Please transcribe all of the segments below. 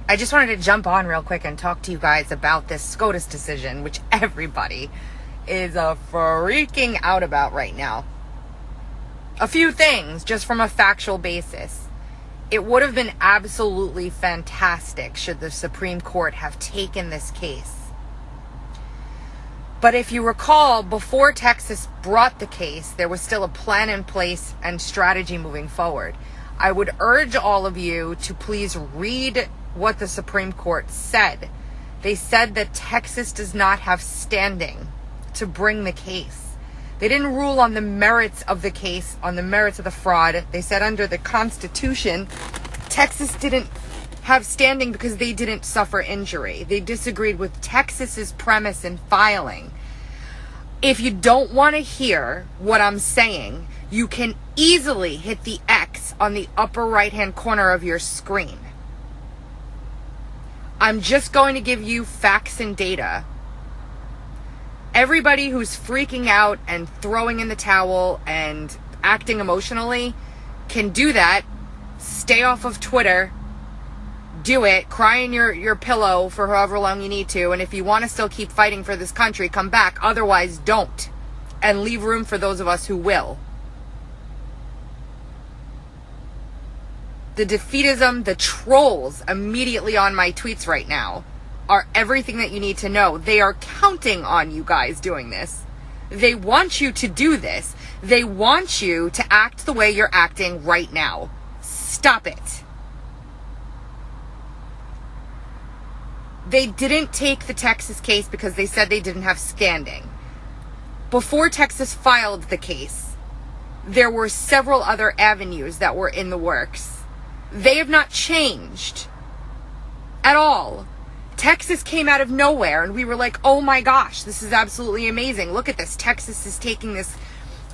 I just wanted to jump on real quick and talk to you guys about this SCOTUS decision, which everybody is freaking out about right now. A few things, just from a factual basis. It would have been absolutely fantastic should the Supreme Court have taken this case. But if you recall, before Texas brought the case, there was still a plan in place and strategy moving forward. I would urge all of you to please read what the Supreme Court said. They said that Texas does not have standing to bring the case. They didn't rule on the merits of the case, on the merits of the fraud. They said under the Constitution, Texas didn't have standing because they didn't suffer injury. They disagreed with Texas's premise in filing. If you don't want to hear what I'm saying, you can easily hit the X on the upper right-hand corner of your screen. I'm just going to give you facts and data. Everybody who's freaking out and throwing in the towel and acting emotionally can do that. Stay off of Twitter. Do it. Cry in your pillow for however long you need to. And if you want to still keep fighting for this country, come back. Otherwise, don't. And leave room for those of us who will. The defeatism, the trolls immediately on my tweets right now are everything that you need to know. They are counting on you guys doing this. They want you to do this. They want you to act the way you're acting right now. Stop it. They didn't take the Texas case because they said they didn't have standing. Before Texas filed the case, there were several other avenues that were in the works. They have not changed at all. Texas came out of nowhere and we were like, oh my gosh, this is absolutely amazing. Look at this. Texas is taking this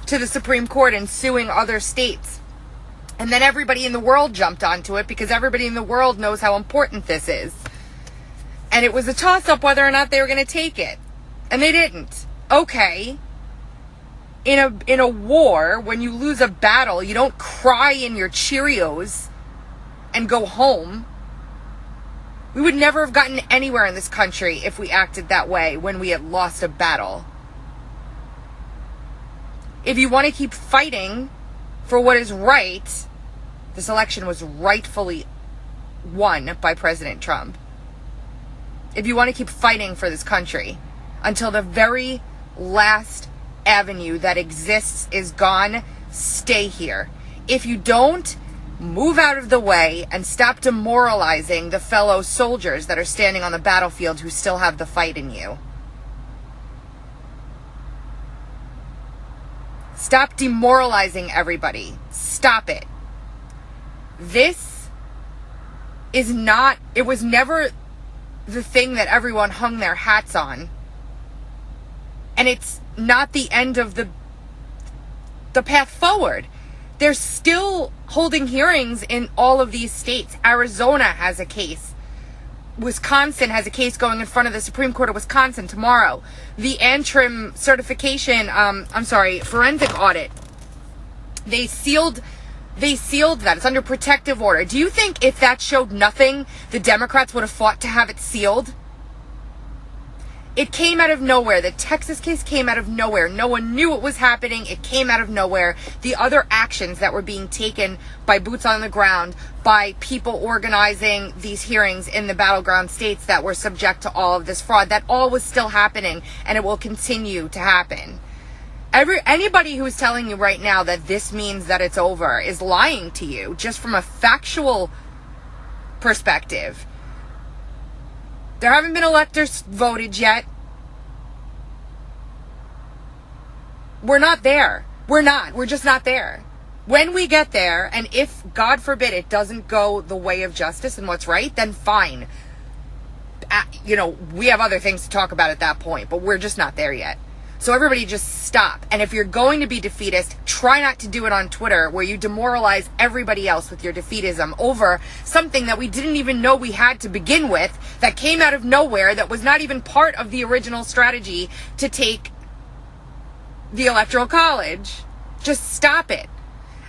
to the Supreme Court and suing other states. And then everybody in the world jumped onto it because everybody in the world knows how important this is. And it was a toss-up whether or not they were going to take it. And they didn't. Okay. In a war, when you lose a battle, you don't cry in your Cheerios and go home. We would never have gotten anywhere in this country if we acted that way when we had lost a battle. If you want to keep fighting for what is right, this election was rightfully won by President Trump. If you want to keep fighting for this country until the very last avenue that exists is gone, stay here. If you don't, move out of the way and stop demoralizing the fellow soldiers that are standing on the battlefield who still have the fight in you. Stop demoralizing everybody. Stop it. This is not, it was never the thing that everyone hung their hats on. And it's not the end of the path forward. They're still holding hearings in all of these states. Arizona has a case. Wisconsin has a case going in front of the Supreme Court of Wisconsin tomorrow. The Antrim certification, forensic audit. They sealed that. It's under protective order. Do you think if that showed nothing, the Democrats would have fought to have it sealed? It came out of nowhere. The Texas case came out of nowhere. No one knew what was happening. It came out of nowhere. The other actions that were being taken by boots on the ground, by people organizing these hearings in the battleground states that were subject to all of this fraud, that all was still happening, and it will continue to happen. Anybody who is telling you right now that this means that it's over is lying to you, just from a factual perspective. There haven't been electors voted yet. We're not there. We're not. We're just not there. When we get there, and if, God forbid, it doesn't go the way of justice and what's right, then fine. We have other things to talk about at that point, but we're just not there yet. So everybody just stop. And if you're going to be defeatist, try not to do it on Twitter where you demoralize everybody else with your defeatism over something that we didn't even know we had to begin with, that came out of nowhere, that was not even part of the original strategy to take the Electoral College. Just stop it.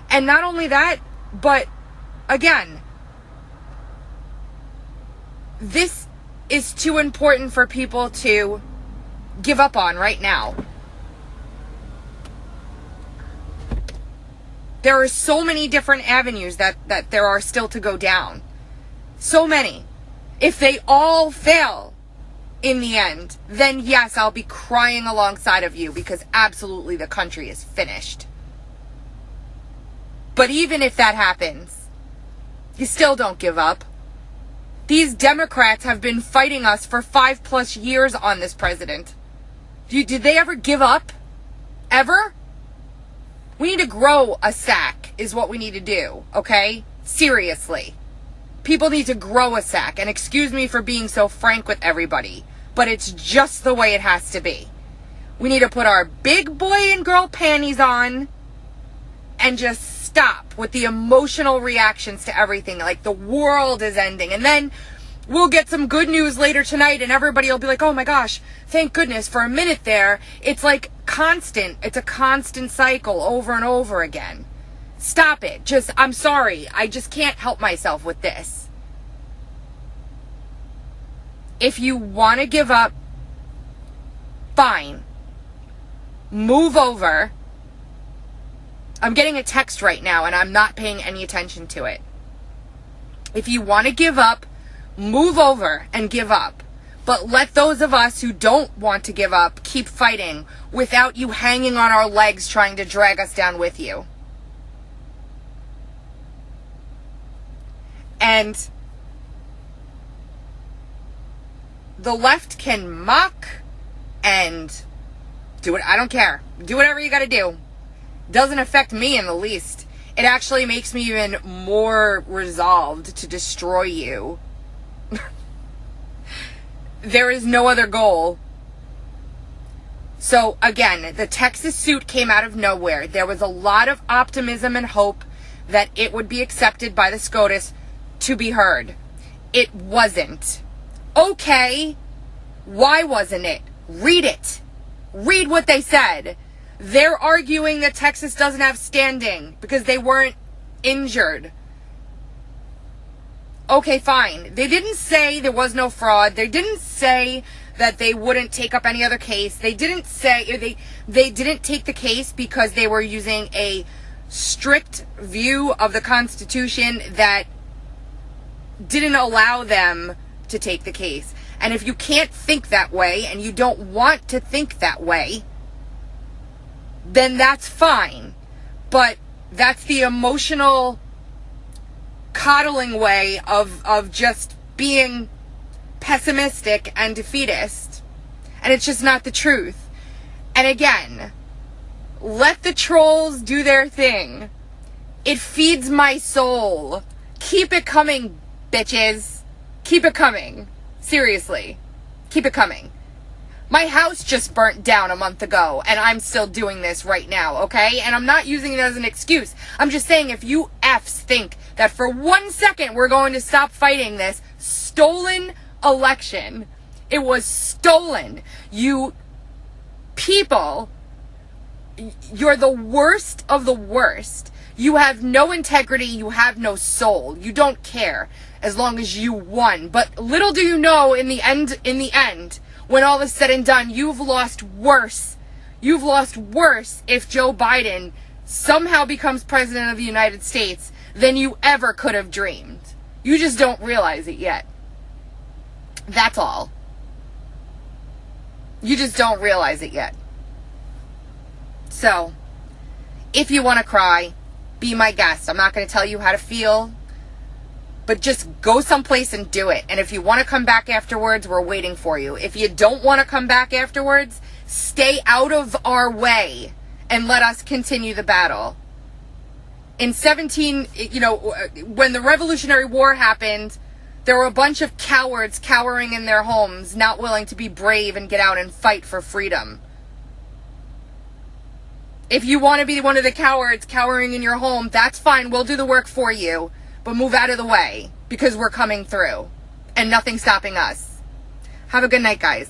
And not only that, but again, this is too important for people to give up on right now. There are so many different avenues that there are still to go down. So many. If they all fail in the end, then yes, I'll be crying alongside of you because absolutely the country is finished. But even if that happens, you still don't give up. These Democrats have been fighting us for 5+ years on this president. Did they ever give up? Ever? We need to grow a sack is what we need to do, okay? Seriously. People need to grow a sack. And excuse me for being so frank with everybody, but it's just the way it has to be. We need to put our big boy and girl panties on and just stop with the emotional reactions to everything. Like the world is ending. And then we'll get some good news later tonight and everybody will be like, oh my gosh, thank goodness. For a minute there, it's like constant. It's a constant cycle over and over again. Stop it. I'm sorry. I just can't help myself with this. If you want to give up, fine. Move over. I'm getting a text right now and I'm not paying any attention to it. If you want to give up, move over and give up. But let those of us who don't want to give up keep fighting without you hanging on our legs trying to drag us down with you. And the left can mock and do it. I don't care. Do whatever you got to do. Doesn't affect me in the least. It actually makes me even more resolved to destroy you. There is no other goal. So again, the Texas suit came out of nowhere. There was a lot of optimism and hope that it would be accepted by the SCOTUS to be heard. It wasn't. Okay. Why wasn't it? Read it. Read what they said. They're arguing that Texas doesn't have standing because they weren't injured. Okay, fine. They didn't say there was no fraud. They didn't say that they wouldn't take up any other case. They didn't say they didn't take the case because they were using a strict view of the Constitution that didn't allow them to take the case. And if you can't think that way and you don't want to think that way, then that's fine. But that's the emotional coddling way of just being pessimistic and defeatist. And it's just not the truth. And again, let the trolls do their thing. It feeds my soul. Keep it coming, bitches. Keep it coming. Seriously. Keep it coming. My house just burnt down a month ago, and I'm still doing this right now, okay? And I'm not using it as an excuse. I'm just saying if you Fs think that for 1 second we're going to stop fighting this stolen election, it was stolen. You people, you're the worst of the worst. You have no integrity. You have no soul. You don't care as long as you won. But little do you know, in the end, when all is said and done, you've lost worse. You've lost worse if Joe Biden somehow becomes president of the United States than you ever could have dreamed. You just don't realize it yet. That's all. You just don't realize it yet. So, if you want to cry, be my guest. I'm not going to tell you how to feel, but just go someplace and do it. And if you want to come back afterwards, we're waiting for you. If you don't want to come back afterwards, stay out of our way and let us continue the battle. In when the Revolutionary War happened, there were a bunch of cowards cowering in their homes, not willing to be brave and get out and fight for freedom. If you want to be one of the cowards cowering in your home, that's fine. We'll do the work for you. But move out of the way because we're coming through and nothing's stopping us. Have a good night, guys.